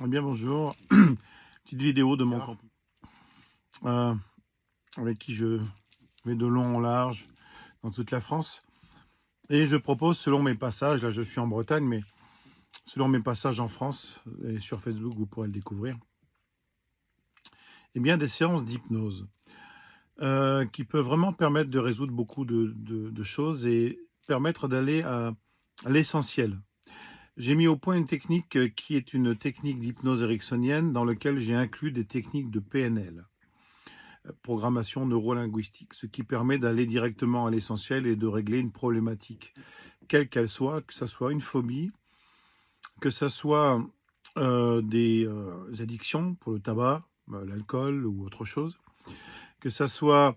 Eh bien, bonjour. Petite vidéo de mon Bien. camping, euh, avec qui je vais de long en large dans toute la France. Et je propose, selon mes passages, là je suis en Bretagne, mais selon mes passages en France, et sur Facebook, vous pourrez le découvrir, eh bien, des séances d'hypnose qui peuvent vraiment permettre de résoudre beaucoup de choses et permettre d'aller à l'essentiel. J'ai mis au point une technique qui est une technique d'hypnose ericksonienne dans laquelle j'ai inclus des techniques de PNL. Programmation neurolinguistique, ce qui permet d'aller directement à l'essentiel et de régler une problématique, quelle qu'elle soit, que ce soit une phobie, que ce soit des addictions pour le tabac, l'alcool ou autre chose, que ce soit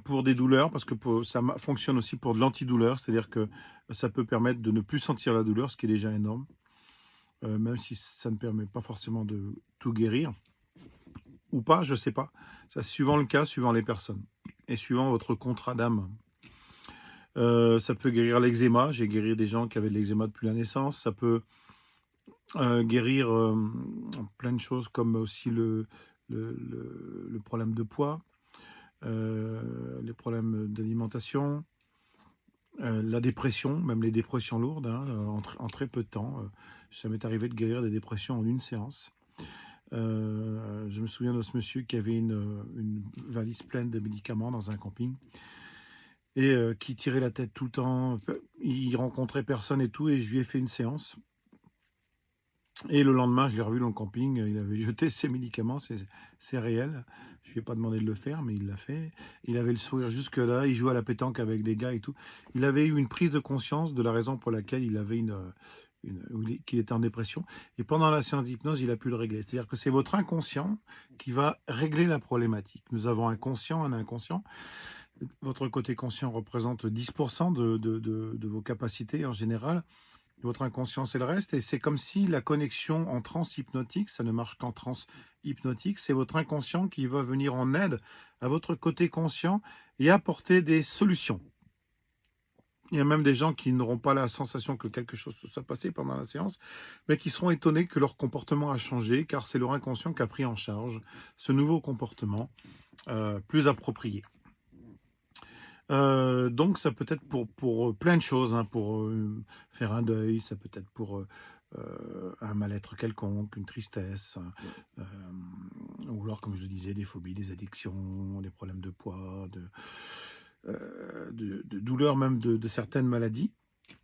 pour des douleurs, parce que ça fonctionne aussi pour de l'antidouleur, c'est-à-dire que ça peut permettre de ne plus sentir la douleur, ce qui est déjà énorme, même si ça ne permet pas forcément de tout guérir, ou pas, je ne sais pas. Ça, suivant le cas, suivant les personnes, et suivant votre contrat d'âme. Ça peut guérir l'eczéma. J'ai guéri des gens qui avaient de l'eczéma depuis la naissance. Ça peut guérir plein de choses comme aussi le problème de poids, les problèmes d'alimentation, la dépression, même les dépressions lourdes, hein, en très peu de temps. Ça m'est arrivé de guérir des dépressions en une séance. Je me souviens de ce monsieur qui avait une valise pleine de médicaments dans un camping et qui tirait la tête tout le temps. Il rencontrait personne et tout, et je lui ai fait une séance. Et le lendemain, je l'ai revu dans le camping, il avait jeté ses médicaments, c'est réel. Je lui ai pas demandé de le faire, mais il l'a fait. Il avait le sourire jusque-là, il jouait à la pétanque avec des gars et tout. Il avait eu une prise de conscience de la raison pour laquelle il avait qu'il était en dépression. Et pendant la séance d'hypnose, il a pu le régler. C'est-à-dire que c'est votre inconscient qui va régler la problématique. Nous avons un conscient, un inconscient. Votre côté conscient représente 10% de vos capacités en général. Votre inconscient, c'est le reste. Et c'est comme si la connexion en transe hypnotique, ça ne marche qu'en transe hypnotique, c'est votre inconscient qui va venir en aide à votre côté conscient et apporter des solutions. Il y a même des gens qui n'auront pas la sensation que quelque chose se soit passé pendant la séance, mais qui seront étonnés que leur comportement a changé, car c'est leur inconscient qui a pris en charge ce nouveau comportement plus approprié. Donc ça peut être pour plein de choses, hein, pour faire un deuil, ça peut être pour un mal-être quelconque, une tristesse, ou alors, comme je le disais, des phobies, des addictions, des problèmes de poids, de douleurs même de certaines maladies.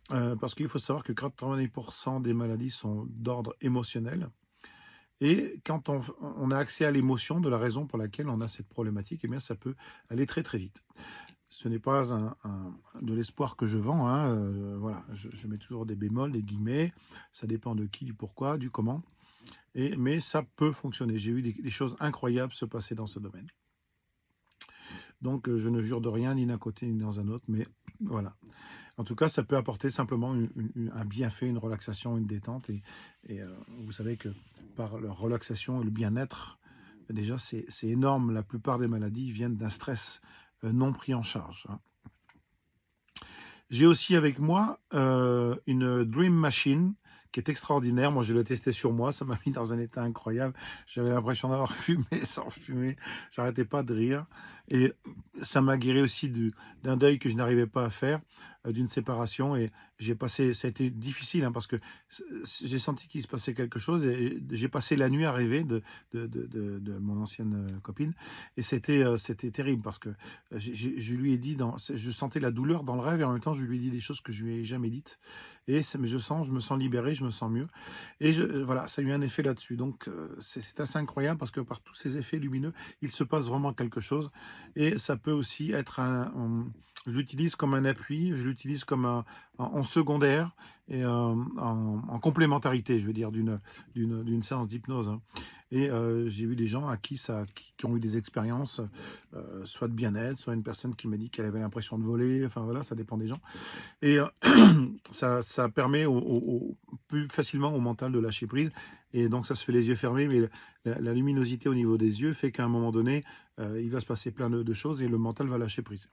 Parce qu'il faut savoir que 90% des maladies sont d'ordre émotionnel. Et quand on a accès à l'émotion de la raison pour laquelle on a cette problématique, eh bien, ça peut aller très très vite. Ce n'est pas de l'espoir que je vends, hein, voilà, je mets toujours des bémols, des guillemets, ça dépend de qui, du pourquoi, du comment, mais ça peut fonctionner. J'ai vu des choses incroyables se passer dans ce domaine. Donc je ne jure de rien, ni d'un côté ni dans un autre, mais voilà. En tout cas, ça peut apporter simplement un bienfait, une relaxation, une détente, et vous savez que par la relaxation et le bien-être, déjà c'est énorme. La plupart des maladies viennent d'un stress non pris en charge, hein. J'ai aussi avec moi une Dream Machine qui est extraordinaire. Moi, je l'ai testé sur moi. Ça m'a mis dans un état incroyable. J'avais l'impression d'avoir fumé sans fumer. J'arrêtais pas de rire. Et ça m'a guéri aussi d'un deuil que je n'arrivais pas à faire, d'une séparation. Et ça a été difficile, hein, parce que j'ai senti qu'il se passait quelque chose. Et j'ai passé la nuit à rêver de mon ancienne copine. Et c'était terrible parce que je lui ai dit, je sentais la douleur dans le rêve, et en même temps, je lui ai dit des choses que je lui ai jamais dites. Et je me sens libéré, je me sens mieux. Et voilà, ça a eu un effet là-dessus. Donc, c'est assez incroyable parce que par tous ces effets lumineux, il se passe vraiment quelque chose. Et ça peut aussi être je l'utilise comme un appui, je l'utilise comme en secondaire et en complémentarité, je veux dire, d'une séance d'hypnose, hein. Et j'ai vu des gens à qui ont eu des expériences, soit de bien-être, soit une personne qui m'a dit qu'elle avait l'impression de voler. Enfin voilà, ça dépend des gens. Et ça permet plus facilement au mental de lâcher prise. Et donc ça se fait les yeux fermés, mais la luminosité au niveau des yeux fait qu'à un moment donné, il va se passer plein de choses et le mental va lâcher prise.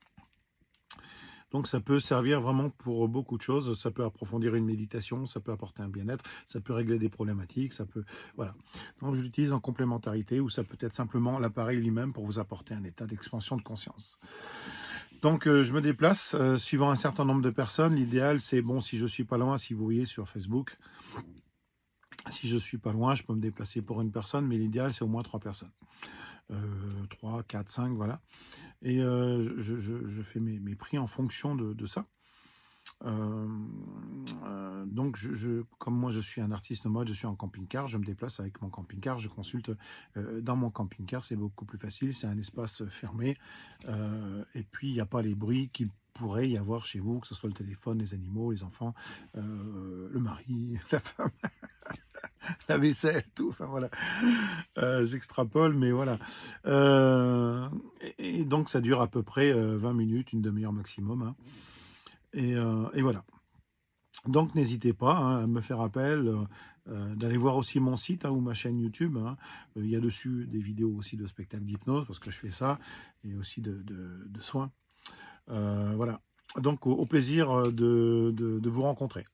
Donc ça peut servir vraiment pour beaucoup de choses. Ça peut approfondir une méditation, ça peut apporter un bien-être, ça peut régler des problématiques, ça peut... Voilà. Donc je l'utilise en complémentarité ou ça peut être simplement l'appareil lui-même pour vous apporter un état d'expansion de conscience. Donc je me déplace suivant un certain nombre de personnes. L'idéal c'est, bon, si je suis pas loin, si vous voyez sur Facebook, si je suis pas loin, je peux me déplacer pour une personne, mais l'idéal c'est au moins 3 personnes. 3, 4, 5, voilà. Et je fais mes prix en fonction de ça. Donc, comme moi je suis un artiste nomade, je suis en camping-car, je me déplace avec mon camping-car, je consulte dans mon camping-car, c'est beaucoup plus facile, c'est un espace fermé, et puis il n'y a pas les bruits qu'il pourrait y avoir chez vous, que ce soit le téléphone, les animaux, les enfants, le mari, la femme, la vaisselle, tout, enfin voilà. J'extrapole, mais voilà. Et donc ça dure à peu près 20 minutes, une demi-heure maximum, hein. Et voilà. Donc n'hésitez pas, hein, à me faire appel, d'aller voir aussi mon site, hein, ou ma chaîne YouTube, hein. Il y a dessus des vidéos aussi de spectacles d'hypnose, parce que je fais ça, et aussi de soins. Voilà. Donc au plaisir de vous rencontrer.